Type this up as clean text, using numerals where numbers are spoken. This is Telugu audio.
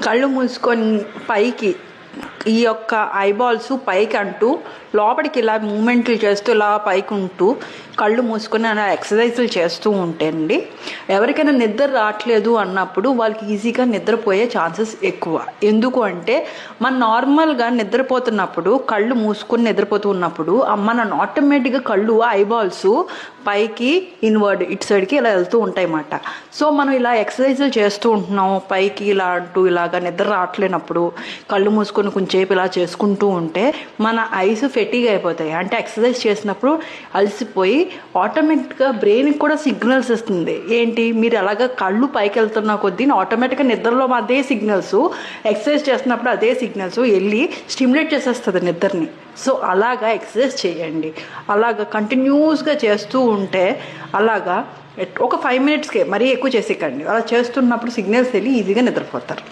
కళ్ళు మూసుకొని పైకి ఈ యొక్క ఐబాల్స్ పైకి అంటూ లోపలికి ఇలా మూమెంట్లు చేస్తూ ఇలా పైకి ఉంటూ కళ్ళు మూసుకొని అలా ఎక్సర్సైజులు చేస్తూ ఉంటేనండి ఎవరికైనా నిద్ర రావట్లేదు అన్నప్పుడు వాళ్ళకి ఈజీగా నిద్రపోయే ఛాన్సెస్ ఎక్కువ. ఎందుకు అంటే మనం నార్మల్గా నిద్రపోతున్నప్పుడు కళ్ళు మూసుకొని నిద్రపోతూ ఉన్నప్పుడు మన ఆటోమేటిక్గా కళ్ళు ఐబాల్స్ పైకి ఇన్వర్డ్ ఇటు సైడ్కి ఇలా వెళ్తూ ఉంటాయి అన్నమాట. సో మనం ఇలా ఎక్సర్సైజులు చేస్తూ ఉంటున్నాం పైకి ఇలా అంటూ ఇలాగా నిద్ర రావట్లేనప్పుడు కళ్ళు మూసుకొని కొంచెంసేపు ఇలా చేసుకుంటూ ఉంటే మన ఐస్ ఫెటీగ్ అయిపోతాయి. అంటే ఎక్సర్సైజ్ చేసినప్పుడు అలసిపోయి ఆటోమేటిక్గా బ్రెయిన్కి కూడా సిగ్నల్స్ ఇస్తుంది. ఏంటి మీరు అలాగా కళ్ళు పైకి వెళ్తున్న కొద్దీ ఆటోమేటిక్గా నిద్రలో అదే సిగ్నల్స్ ఎక్సర్సైజ్ చేస్తున్నప్పుడు అదే సిగ్నల్స్ వెళ్ళి స్టిమ్యులేట్ చేసేస్తుంది నిద్రని. సో అలాగా ఎక్సర్సైజ్ చేయండి. అలాగా కంటిన్యూస్గా చేస్తూ ఉంటే అలాగా ఒక 5 minutesకే మరీ ఎక్కువ చేసేకండి. అలా చేస్తున్నప్పుడు సిగ్నల్స్ వెళ్ళి ఈజీగా నిద్రపోతారు.